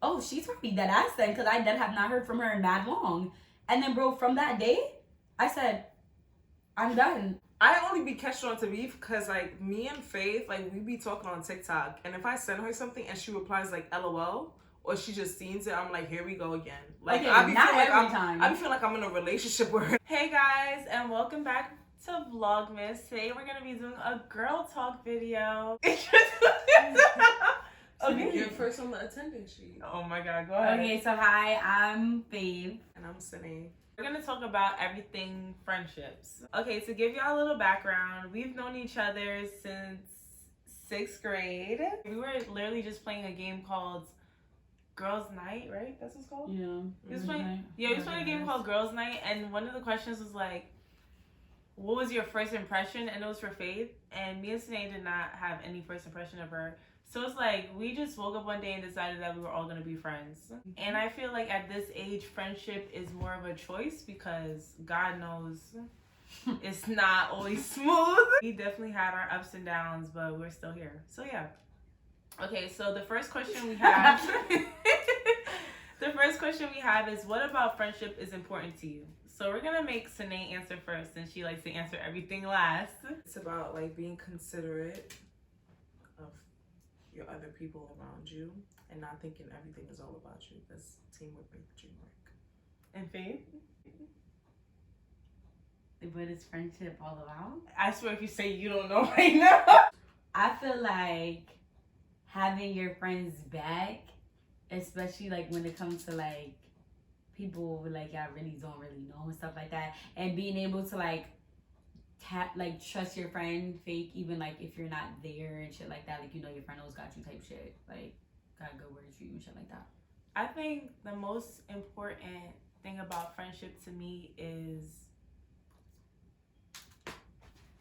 oh, she's probably dead ass then, because I dead have not heard from her in that long. And then, bro, from that day, I said, I'm done. I only be catching on to beef because, like, me and Faith, like, we be talking on TikTok. And if I send her something and she replies, like, LOL, or she just sees it, I'm like, here we go again. Like, okay, I be not feeling every like time. I be feeling like I'm in a relationship with her. Hey guys, and welcome back to Vlogmas. Today we're going to be doing a girl talk video. Okay. You're first on the attendance sheet. Oh my god, go ahead. Okay, so hi, I'm Faith. And I'm Sine. We're going to talk about everything friendships. Okay, to give y'all a little background, we've known each other since 6th grade. We were literally just playing a game called Girls Night, right? That's what it's called? Yeah. We was playing a game called Girls Night, and one of the questions was like, what was your first impression? And it was for Faith. And me and Sine did not have any first impression of her. So it's like, we just woke up one day and decided that we were all going to be friends. And I feel like at this age, friendship is more of a choice because God knows it's not always smooth. We definitely had our ups and downs, but we're still here. So yeah. Okay, so the first question we have... the first question we have is, what about friendship is important to you? So we're going to make Sine answer first since she likes to answer everything last. It's about, like, being considerate of your other people around you and not thinking everything is all about you. That's teamwork makes the dream work. And Faith? What is friendship all about? I swear if you say you don't know right now. I feel like having your friends back, especially like when it comes to like people like y'all really don't really know and stuff like that, and being able to like trust your friend, fake even like if you're not there and shit like that, like you know your friend always got you type shit, like got good words for you and shit like that. I think the most important thing about friendship to me is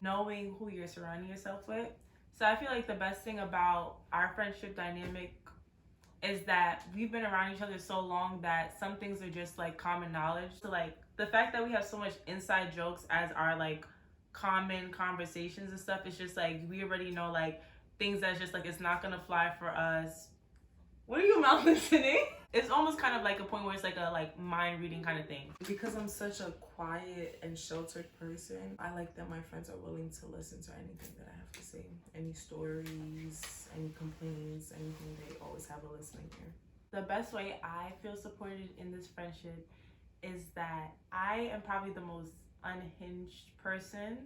knowing who you're surrounding yourself with. So I feel like the best thing about our friendship dynamic is that we've been around each other so long that some things are just like common knowledge. So like the fact that we have so much inside jokes as our like common conversations and stuff, it's just like we already know like things that's just like it's not gonna fly for us. What are you mouthing today? It's almost kind of like a point where it's like a like mind reading kind of thing. Because I'm such a quiet and sheltered person, I like that my friends are willing to listen to anything that I have to say. Any stories, any complaints, anything, they always have a listening ear. The best way I feel supported in this friendship is that I am probably the most unhinged person.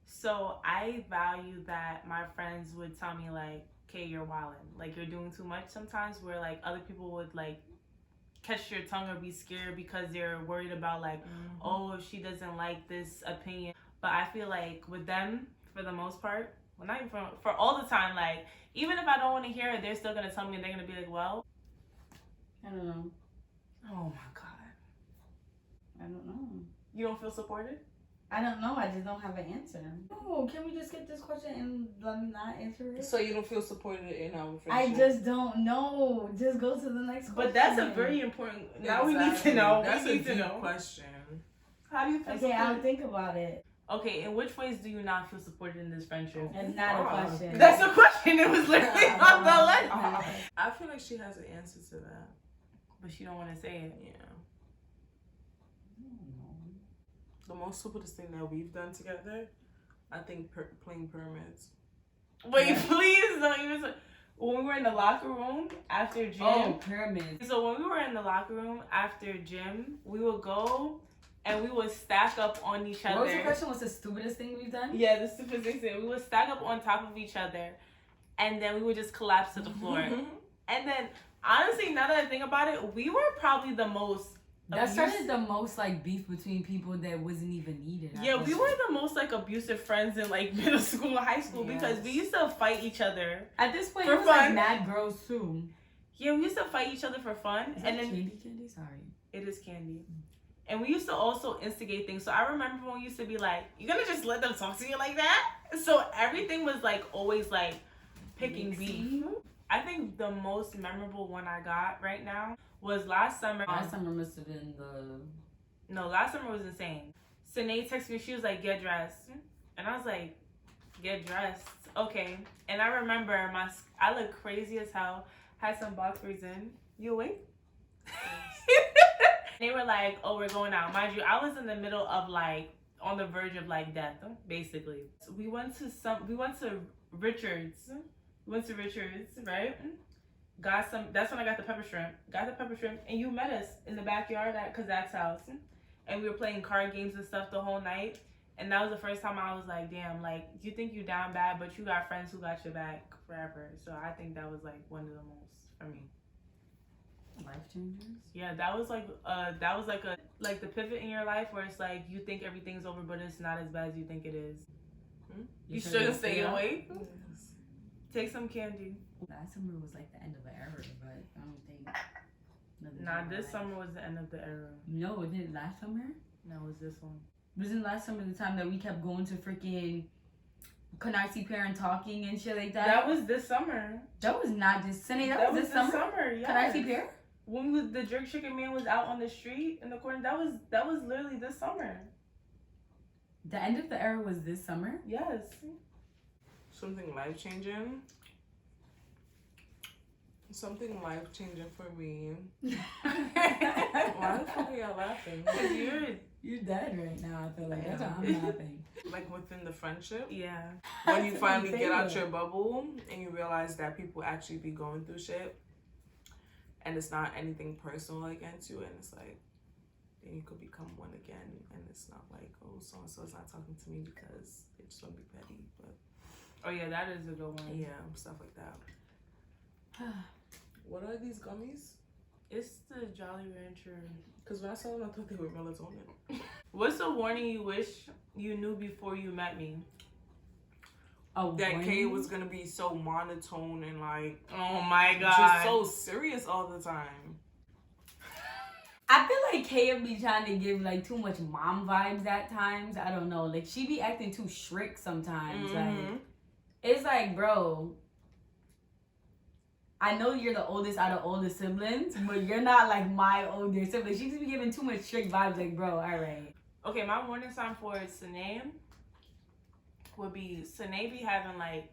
So I value that my friends would tell me like, okay, you're wildin', like you're doing too much sometimes, where like other people would like catch your tongue or be scared because they're worried about like, oh, if she doesn't like this opinion. But I feel like with them, for the most part, well, not even for all the time, like even if I don't want to hear it, they're still gonna tell me and they're gonna be like, well, I don't know. oh my god, I don't know. you don't feel supported? I don't know. I just don't have an answer. Oh, can we just get this question and let me not answer it? So you don't feel supported in our friendship? I just don't know. Just go to the next question. But that's a very important. Now we need to know. That's we need a to deep know. question. How do you feel? Okay, supported? I'll think about it. Okay, in which ways do you not feel supported in this friendship? It's not a question. That's a question. It was literally on the list. I feel like she has an answer to that, But she don't want to say it. Yeah. The most stupidest thing that we've done together, I think, playing pyramids. Wait, please don't even say. When we were in the locker room after gym. Oh, pyramids. So when we were in the locker room after gym, we would go and we would stack up on each other. What was the question? What's the stupidest thing we've done? Yeah, the stupidest thing. We would stack up on top of each other, and then we would just collapse to the floor. And then, honestly, now that I think about it, we were probably the most. That started the most like beef between people that wasn't even needed. Yeah, we were the most like abusive friends in like middle school and high school because we used to fight each other. At this point, for it was fun. like mad girls too. Yeah, we used to fight each other for fun. Is and that then candy? Sorry. it is candy. And we used to also instigate things. So I remember when we used to be like, "You're gonna just let them talk to you like that?" So everything was like always like picking beef. I think the most memorable one I got right now was last summer. Last summer must have been the... No, last summer was insane. Sine texted me, she was like, get dressed. And I was like, get dressed. Okay. And I remember I looked crazy as hell. had some boxers in. You awake? They were like, oh, we're going out. Mind you, I was in the middle of like, on the verge of like death, basically. So we went to Richards. We went to Richards, right? Got some, that's when I got the pepper shrimp. Got the pepper shrimp, and you met us in the backyard at Kazak's house. And we were playing card games and stuff the whole night. And that was the first time I was like, damn, like, you think you down bad, but you got friends who got your back forever. So I think that was like one of the most, for me. Life changers? Yeah, that was like the pivot in your life where it's like you think everything's over, but it's not as bad as you think it is. You shouldn't stay awake. Yes. Take some candy. Last summer was like the end of the era, but I don't think. Nah, this summer was the end of the era. No, it didn't last summer? No, it was this one. Wasn't last summer the time that we kept going to freaking Canarsie Parent Talking and shit like that? That was this summer. That was not this Sunday. That was this summer. Yes. Canarsie Parent? When the jerk chicken man was out on the street in the corner, that was literally this summer. The end of the era was this summer? Yes. Something life changing. Something life changing for me. Why the fuck are y'all laughing? Because you're dead right now. I feel like that's why I'm laughing. Like within the friendship. Yeah. When you finally get out your bubble and you realize that people actually be going through shit, and it's not anything personal against you, and it's like, then you could become one again, and it's not like, oh, so and so is not talking to me because they just want to be petty, but. Oh yeah, that is a good one. Yeah, stuff like that. What are these gummies? It's the Jolly Rancher. Because when I saw them, I thought they were melatonin. What's the warning you wish you knew before you met me? Oh, that Kay was gonna be so monotone and like, oh my god, just so serious all the time. I feel like Kay be trying to give like too much mom vibes at times. I don't know. Like she be acting too strict sometimes. Like it's like, bro, I know you're the oldest out of all the siblings, but you're not like my older sibling. She just be giving too much strict vibes. Like, bro, all right. Okay, my warning sign for Sine would be Sine be having like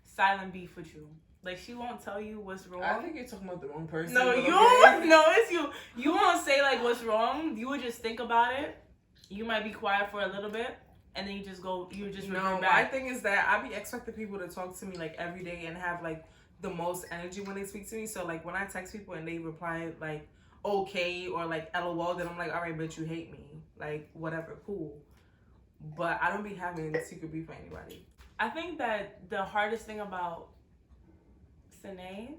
silent beef with you. Like she won't tell you what's wrong. I think you're talking about the wrong person. No, okay. no, it's you. You won't say like what's wrong. You would just think about it. You might be quiet for a little bit, and then you just revert back. My thing is that I be expecting people to talk to me like every day and have like the most energy when they speak to me. So like when I text people and they reply like okay or like LOL, then I'm like, all right, but you hate me. Like whatever, cool. But I don't be having secret beef with anybody. I think that the hardest thing about Sine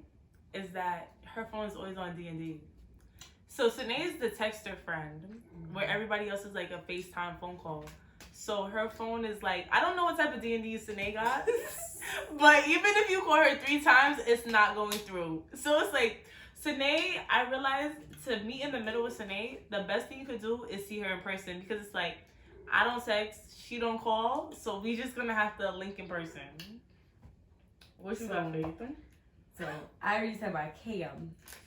is that her phone is always on D&D. So Sine is the texter friend where everybody else is like a FaceTime phone call. So her phone is like, I don't know what type of D&D Sine got, but even if you call her 3 times, it's not going through. So it's like, Sine, I realized to meet in the middle with Sine, the best thing you could do is see her in person because it's like, I don't text, she don't call, so we just gonna have to link in person. What you got, Faith? So I already said about Kaya,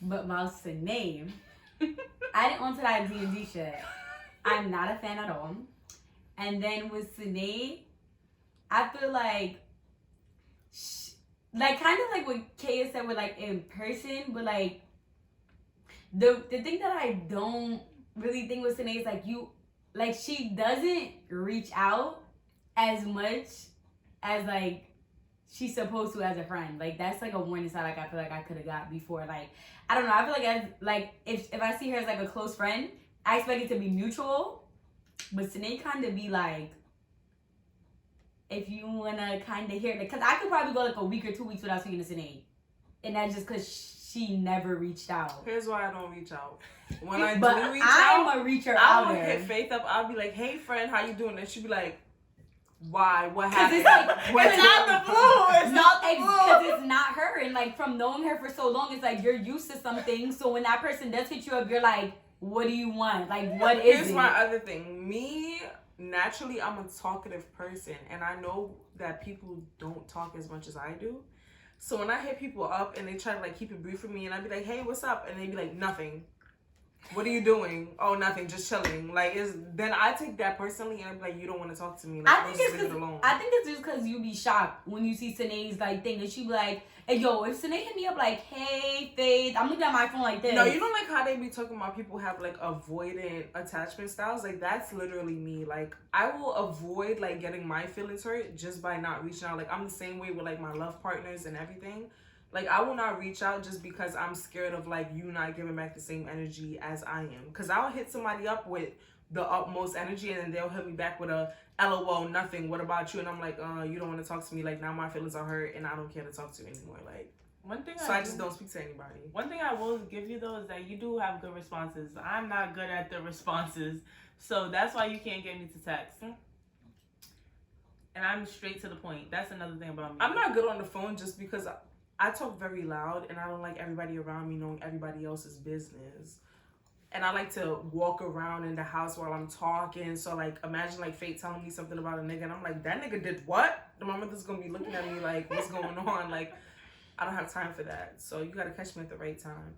but about Sine, I didn't want to that D&D shit. I'm not a fan at all. And then with Sine, I feel like, kind of like what Kaya said with like in person, but like the thing that I don't really think with Sine is like she doesn't reach out as much as like she's supposed to as a friend. Like that's like a warning sign. Like I feel like I could have got before. Like I don't know. I feel like if I see her as like a close friend, I expect it to be mutual. But Sine kind of be like, if you wanna kind of hear it, because I could probably go like a week or 2 weeks without speaking to Sine, and that's just because she never reached out. Here's why I don't reach out. When I but do reach I'm out, a reacher I out will there. hit Faith up. I'll be like, "Hey, friend, how you doing?" And she'd be like, "Why? What Because happened?" it's like, It's not the blue. It's not the because blue. it's not her. And like from knowing her for so long, it's like you're used to something. So when that person does hit you up, you're like, what do you want? Like, what is Here's it? my other thing. Me, naturally, I'm a talkative person. And I know that people don't talk as much as I do. So when I hit people up and they try to like keep it brief with me and I'd be like, hey, what's up? And they'd be like, nothing. What are you doing? Oh, nothing, just chilling. Like, then I take that personally and I'm like, you don't want to talk to me. Like, I think it's just because you be shocked when you see Sinead's like thing, and she be like, And yo, if Sinead hit me up like, hey, Faith, I'm looking at my phone like this. No, you know like how they be talking about people have like avoidant attachment styles? Like that's literally me. Like I will avoid like getting my feelings hurt just by not reaching out. Like I'm the same way with like my love partners and everything. Like I will not reach out just because I'm scared of like you not giving back the same energy as I am. Cause I'll hit somebody up with the utmost energy and then they'll hit me back with a LOL, nothing. What about you? And I'm like, you don't want to talk to me. Like now my feelings are hurt and I don't care to talk to you anymore. Like one thing I just don't speak to anybody. One thing I will give you though is that you do have good responses. I'm not good at the responses, so that's why you can't get me to text. And I'm straight to the point. That's another thing about me. I'm not good on the phone just because I talk very loud and I don't like everybody around me knowing everybody else's business. And I like to walk around in the house while I'm talking. So, like, imagine, like, Fate telling me something about a nigga. And I'm like, that nigga did what? The mother's going to be looking at me like, what's going on? Like, I don't have time for that. So, you got to catch me at the right time.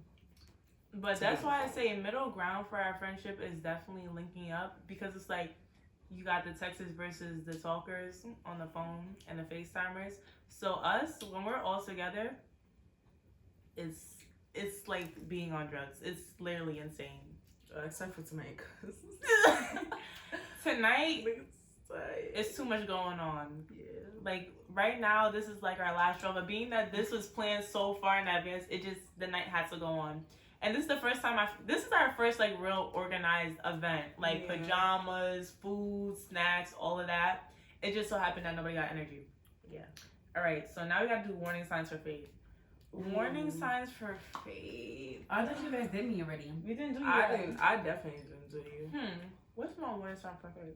But that's why I say middle ground for our friendship is definitely linking up. Because it's like, you got the texters versus the talkers on the phone and the FaceTimers. So, us, when we're all together, it's like being on drugs. It's literally insane. Except for tonight. Tonight, it's too much going on. Yeah. Like, right now, this is like our last show. But being that this was planned so far in advance, the night had to go on. And this is the first time this is our first, like, real organized event. Like, pajamas, food, snacks, all of that. It just so happened that nobody got energy. Yeah. All right, so now we got to do warning signs for Faith. Warning signs for Faith. I thought you guys did me already. We didn't do you. I definitely didn't do you. What's my warning sign for Faith?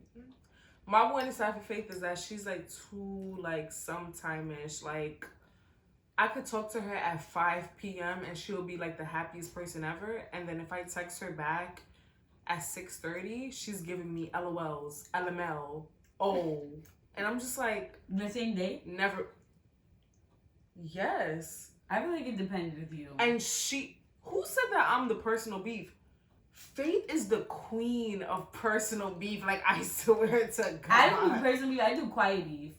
My warning sign for Faith is that she's like too like sometime-ish. Like I could talk to her at 5 p.m. and she'll be like the happiest person ever. And then if I text her back at 6:30, she's giving me LOLs, LML, oh. And I'm just like... The same day? Never. Yes. I feel like it depends with you. And she... Who said that I'm the personal beef? Faith is the queen of personal beef. Like, I swear to God. I don't do personal beef. I do quiet beef.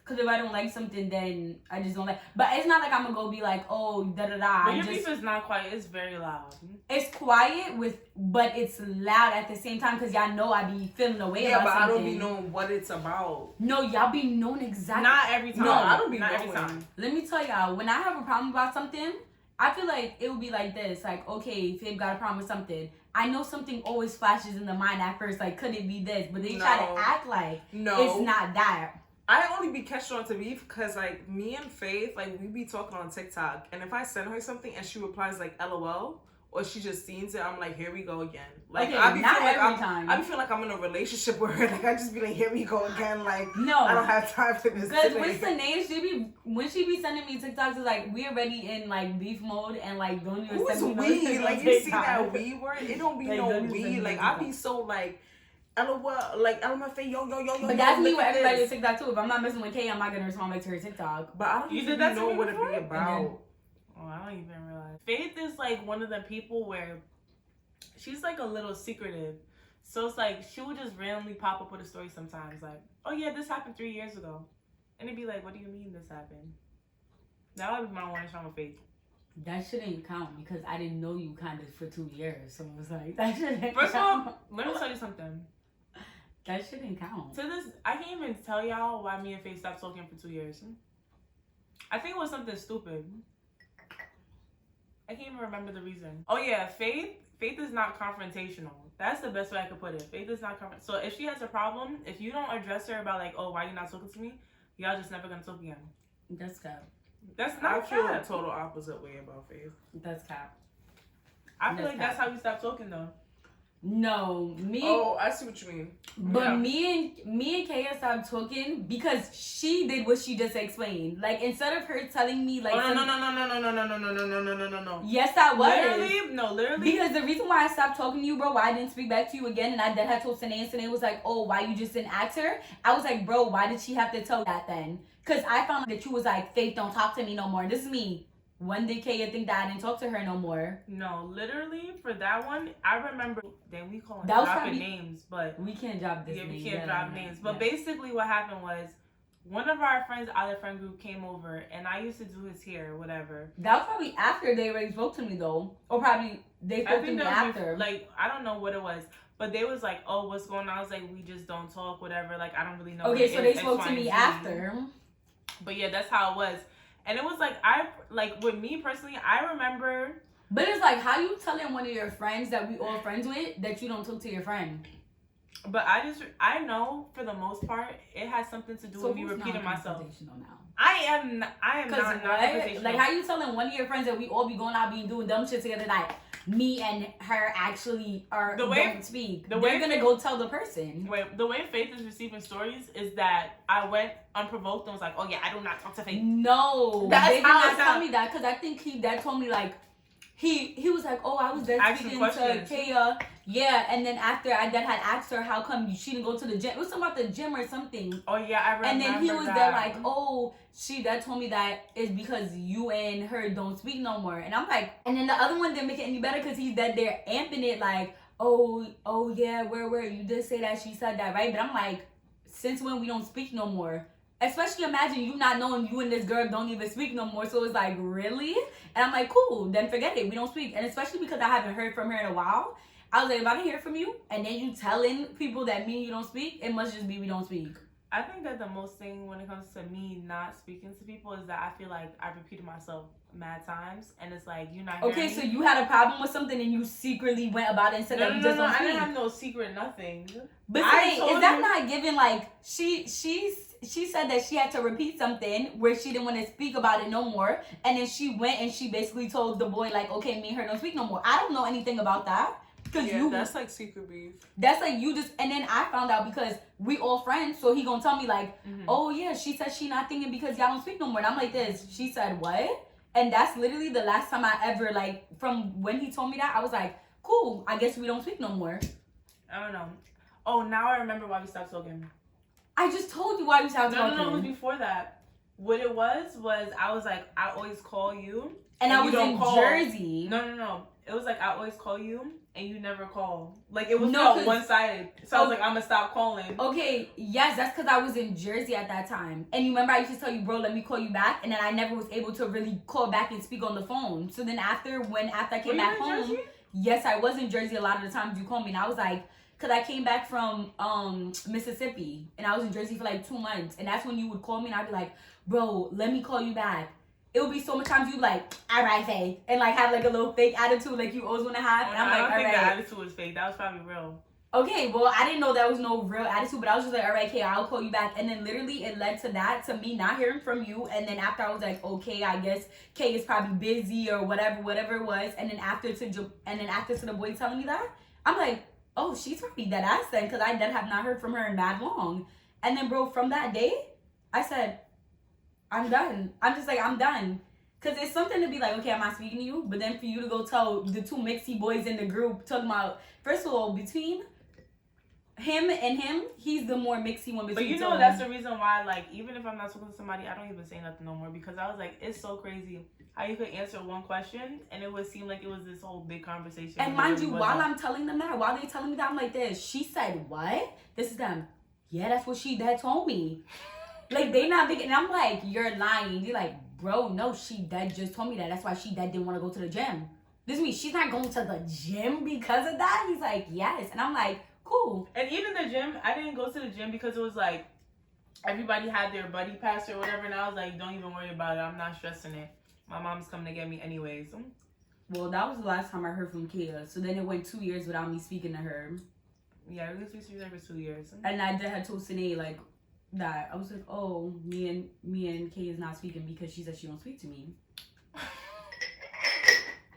Because if I don't like something, then I just don't like... But it's not like I'm going to go be like, oh, da-da-da. But your beef is not quiet. It's very loud. It's quiet, but it's loud at the same time because y'all know I be feeling away about something. Yeah, but I don't be knowing what it's about. No, y'all be knowing exactly. Not every time. No, I don't be not knowing. Every time. Let me tell y'all, when I have a problem about something, I feel like it would be like this. Like, okay, Fib got a problem with something. I know something always flashes in the mind at first. Like, could it be this? But they try to act like it's not that. I only be catched on to beef because, like, me and Faith, like, we be talking on TikTok. And if I send her something and she replies, like, LOL, or she just sees it, I'm like, here we go again. Like, okay, I be not feeling every like time. I be feeling like I'm in a relationship with her. Like, I just be like, here we go again. Like, no, I don't have time for this. Because with Sinead, when she be sending me TikToks, it's like, we already in, like, beef mode and, like, don't even send me we? Like, you see that we word? It don't be like, no we. Like, I be so, like... LOL, like LMFA, yo. But that's me with everybody on TikTok too. If I'm not messing with Kay, I'm not gonna respond back to her TikTok. But I don't even know what it be about. Oh, I don't even realize. Faith is like one of the people where she's like a little secretive. So it's like she will just randomly pop up with a story sometimes, like, oh yeah, this happened 3 years ago. And it'd be like, what do you mean this happened? That would be my warning sign with Faith. That shouldn't count because I didn't know you kind of for 2 years. So it was like, that shouldn't First count. of all, let me tell you something. That shouldn't count. To this, I can't even tell y'all why me and Faith stopped talking for 2 years. I think it was something stupid. I can't even remember the reason. Oh yeah, Faith is not confrontational. That's the best way I could put it. Faith is not confrontational. So if she has a problem, if you don't address her about like, oh, why you not talking to me, y'all just never gonna talk again. That's cap. That's not I feel cap. a total opposite way about Faith. That's cap. I feel like that's how we stopped talking though. No, me. Oh, I see what you mean. But me and Kaya stopped talking because she did what she just explained. Like instead of her telling me like, oh, no. Yes, I was. Literally. Because the reason why I stopped talking to you, bro, why I didn't speak back to you again, and I then had told Sinead, and Sinead was like, oh, why you just didn't ask her? I was like, bro, why did she have to tell that then? Because I found that you was like, Faith, don't talk to me no more. This is me. When did Kaya think that I didn't talk to her no more? No, literally for that one, I remember. Then we call that was dropping names, but we can't drop this. Yeah, we can't drop names. But basically, what happened was one of our friends out of the friend group came over, and I used to do his hair or whatever. That was probably after they already spoke to me though, or probably they spoke to me after. Like, I don't know what it was, but they was like, "Oh, what's going on?" I was like, "We just don't talk, whatever." Like, I don't really know. Okay, so they spoke to me after. But yeah, that's how it was, and it was like with me personally, I remember. But it's like, how you telling one of your friends that we all friends with that you don't talk to your friend? But I know for the most part, it has something to do with me repeating myself. Now? I am not confrontational. Like, how you telling one of your friends that we all be going out being doing dumb shit together that me and her actually don't speak? They're gonna go tell the person. Wait, the way Faith is receiving stories is that I went unprovoked and was like, "Oh yeah, I do not talk to Faith." No, they did not tell me that, because I think Dad told me like. He was like, oh, I was there speaking to KAIA. Yeah, and then after Dad had asked her how come she didn't go to the gym. It was something about the gym or something. Oh, yeah, I remember. And then he was there like, oh, Dad told me that it's because you and her don't speak no more. And I'm like, and then the other one didn't make it any better because he's dead there amping it like, oh, yeah, where? You did say that, she said that, right? But I'm like, since when we don't speak no more? Especially imagine you not knowing you and this girl don't even speak no more. So it's like, really? And I'm like, cool, then forget it. We don't speak. And especially because I haven't heard from her in a while. I was like, if I don't hear from you and then you telling people that me and you don't speak, it must just be we don't speak. I think that the most thing when it comes to me not speaking to people is that I feel like I've repeated myself mad times, and it's like you're not hearing me. So you had a problem with something and you secretly went about it instead of just don't speak. I didn't have no secret nothing. But is that not giving like she said that she had to repeat something where she didn't want to speak about it no more, and then she went and she basically told the boy like, okay, me and her don't speak no more. I don't know anything about that. Yeah, that's like secret beef. That's like you just, and then I found out because we all friends, so he gonna tell me like, oh yeah, she said she not thinking because y'all don't speak no more. And I'm like this, she said what? And that's literally the last time I ever, like, from when he told me that, I was like, cool, I guess we don't speak no more. I don't know. Oh, now I remember why we stopped talking. I just told you why we stopped talking. No, it was before that. What it was I was like, I always call you. And I was in Jersey. No. It was like, I always call you, and you never call. Like, it was not one-sided. So I was like, I'm going to stop calling. Okay, yes, that's because I was in Jersey at that time. And you remember I used to tell you, bro, let me call you back. And then I never was able to really call back and speak on the phone. So then after I came back home, Jersey? Yes, I was in Jersey a lot of the times you called me. And I was like, because I came back from Mississippi. And I was in Jersey for like 2 months. And that's when you would call me and I'd be like, bro, let me call you back. It would be so much times you like, all right, Faith, and like have like a little fake attitude like you always want to have. And I'm like, all right. I don't think the attitude was fake. That was probably real. Okay, well, I didn't know that was no real attitude, but I was just like, all right, Kay, I'll call you back. And then literally it led to me not hearing from you. And then after I was like, okay, I guess Kay is probably busy or whatever it was. And then after to the boy telling me that, I'm like, oh, she's probably dead ass then, because I have not heard from her in that long. And then, bro, from that day, I said, I'm done. I'm just like, I'm done. Because it's something to be like, okay, I'm not speaking to you. But then for you to go tell the two mixy boys in the group, talking about, first of all, between him and him, he's the more mixy one. But you know, that's the reason why, like, even if I'm not talking to somebody, I don't even say nothing no more. Because I was like, it's so crazy how you could answer one question and it would seem like it was this whole big conversation. And mind you, while I'm telling them that, while they telling me that, I'm like this. She said, what? This is them. Yeah, that's what Dad told me. Like, they not big. And I'm like, you're lying. You're like, bro, no, Dad just told me that. That's why Dad didn't want to go to the gym. This means she's not going to the gym because of that? He's like, yes. And I'm like, cool. And even the gym, I didn't go to the gym because it was like, everybody had their buddy pass or whatever. And I was like, don't even worry about it. I'm not stressing it. My mom's coming to get me anyways. Well, that was the last time I heard from KAIA. So then it went 2 years without me speaking to her. Yeah, we used to be for 2 years. And I had told Sinead, like, that I was like, oh, me and Kay is not speaking because she said she don't speak to me.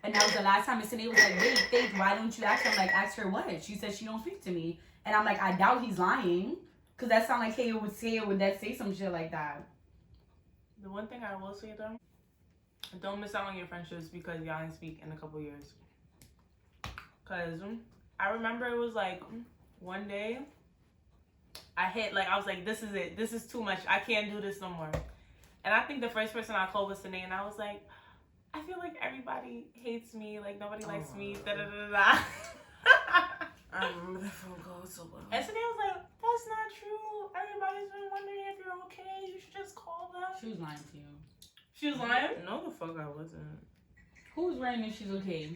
And that was the last time. And Sinead was like, wait, Faith, why don't you ask her? I'm like, ask her what? She said she don't speak to me. And I'm like, I doubt he's lying. Because that sound like KAIA would say it, would that say some shit like that. The one thing I will say though, don't miss out on your friendships because y'all ain't speak in a couple years. Because I remember it was like one day I was like, this is it. This is too much. I can't do this no more. And I think the first person I called was Sinead, and I was like, I feel like everybody hates me. Like, nobody likes me. Da-da-da-da-da. I remember that phone call so well. And Sinead was like, that's not true. Everybody's been wondering if you're okay. You should just call them. She was lying to you. She was lying? No, the fuck I wasn't. Who's lying if she's okay?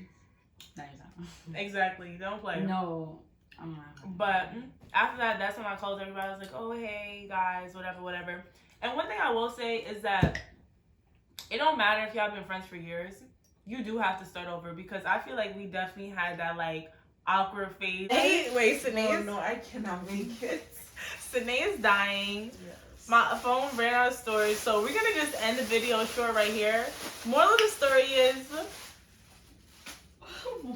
No, you're not. Exactly. Don't play. No, I'm not. But after that, that's when I called everybody. I was like, oh, hey, guys, whatever. And one thing I will say is that it don't matter if y'all been friends for years. You do have to start over because I feel like we definitely had that, like, awkward phase. Wait, Sine No, I cannot make it. Sine is dying. Yes. My phone ran out of storage, so we're gonna just end the video short right here. Moral of the story is...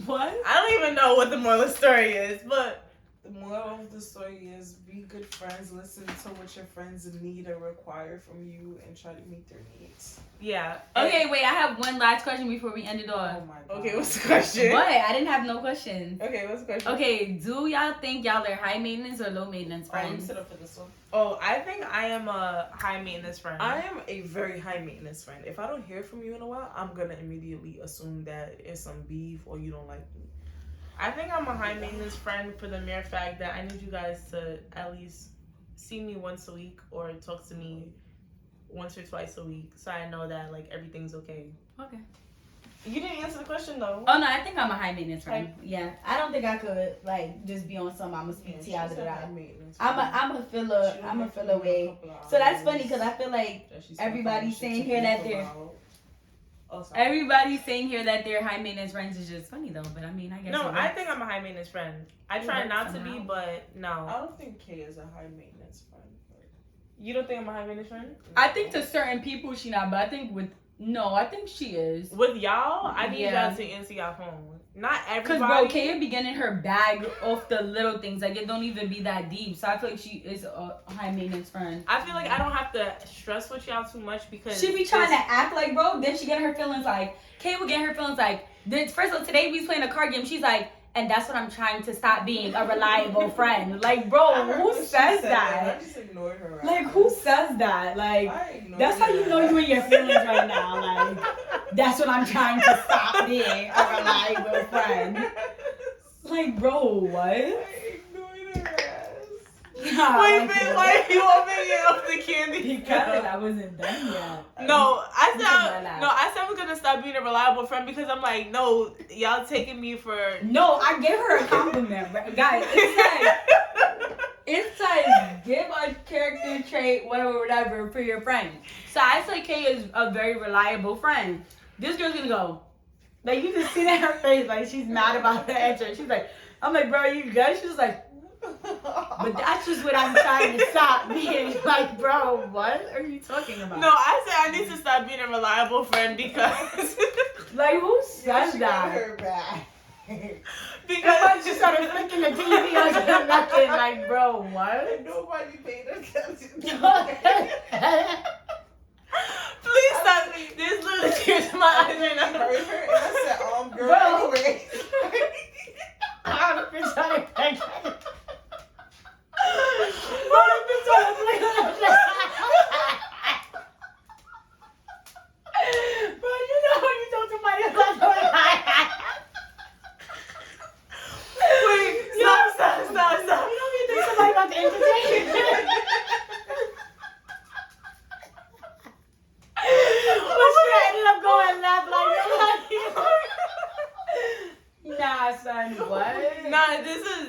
What? I don't even know what the moral of the story is, but... The moral of the story is be good friends, listen to what your friends need or require from you, and try to meet their needs. Yeah. Okay, wait, I have one last question before we end it off. Oh my god. Okay, what's the question? What? I didn't have no questions. Okay, what's the question? Okay, do y'all think y'all are high maintenance or low maintenance friends? Sit up for this one. Oh, I think I am a high maintenance friend. I am a very high maintenance friend. If I don't hear from you in a while, I'm gonna immediately assume that it's some beef or you don't like me. I think I'm a high maintenance friend for the mere fact that I need you guys to at least see me once a week or talk to me once or twice a week so I know that like everything's okay. Okay. You didn't answer the question though. Oh no, I think I'm a high maintenance friend. Yeah, I don't think I could like just be on some. I'ma speak to y'all. I'm a feel away. So that's funny because I feel like everybody's saying here that they're. Everybody's saying here that they're high maintenance friends is just funny though, but I mean, I guess. No, I think I'm a high maintenance friend. I try not to be, somehow. but no. I don't think Kay is a high maintenance friend. You don't think I'm a high maintenance friend? I think to certain people she not, but I think I think she is. With y'all, I need Yeah. y'all to answer y'all phone. Not everybody. Cause bro, Kaya be getting her bag off the little things. Like it don't even be that deep. So I feel like she is a high maintenance friend. I feel like I don't have to stress with y'all too much because She be trying to act like bro. Then she get her feelings like Kay will get her feelings like. First of all, today we was playing a card game. She's like, and that's what I'm trying to stop being a reliable friend. Like bro, who says that? I just ignored her. Like who says that? Like that's how you know you in your feelings right now. Like that's what I'm trying to stop being a reliable friend. Like bro, what? I ignored her ass. Yeah, Wait, babe, why you want me to get off the candy? Because I wasn't done yet. No, I Relax. said we're gonna stop being a reliable friend because I'm like, no, y'all taking me for. No, I gave her a compliment, but guys. It says give a character trait, whatever, for your friend. So I say Kay is a very reliable friend. This girl's gonna go, like you just see that in her face, like she's mad about the answer. She's like, I'm like, bro, you good? She's like, but that's just what I'm trying to stop being. Like, bro, what are you talking about? No, I said I need to stop being a reliable friend because. Like, who says She that? got her back. Because I just started flicking the TV or nothing. Like, bro, what? Nobody paid attention. Please stop. There's little tears in my eyes right now. Heard her and I said, girl, Bro. anyway. I've been trying to flick it. I've been trying to flick it. Bro, you know when you talk to somebody about Wait, stop. You know when you think somebody about to entertain you? But she ended up going left like nah, son, what? Nah, this is.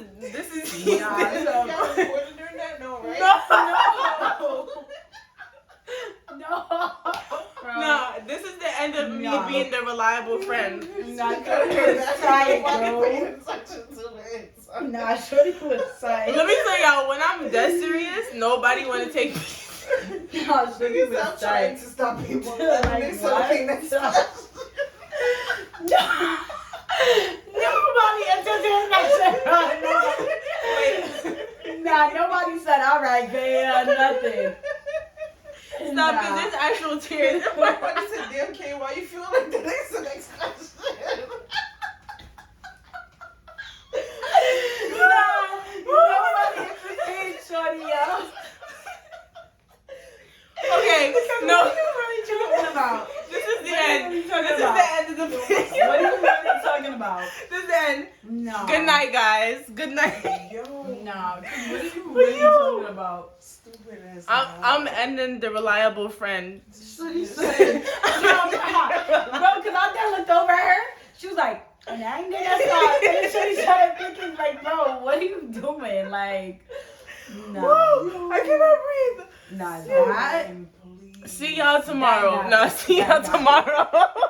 Nah, Y'all so, recorded during that? No, right? no. Nah, this is the end of me No. being the reliable friend. Nah, Shorty was tight, Nobody bro. paid attention to it. Nah, Shorty was tight. Let me tell y'all, when I'm dead serious, nobody want to take me. Nah, Shorty Niggas was stop trying tight. to stop people. Like, They said, okay, next what? question. No. Nobody entertained that shit. Nah, nobody said, all right, girl, nothing. Stop, Nah. because there's actual tears. Everybody said, damn, Kay, why you feel like that? Next the next question. Nah, nobody entertained Shorty, yo. Okay, no. What are you really talking about? This is the What are end. you This talking is about? the end of the video. What are you really talking about? about? Then, No. good night, guys. Good night. Yo. No. What are you really talking about? Stupid ass. I'm ending the reliable friend. So you said, bro, because I then looked over at her. She was like, and I ain't gonna stop. And she started thinking, like, bro, what are you doing? Like, no. Whoa, I cannot breathe. Nah, that. See y'all tomorrow. That- No, see y'all that- tomorrow.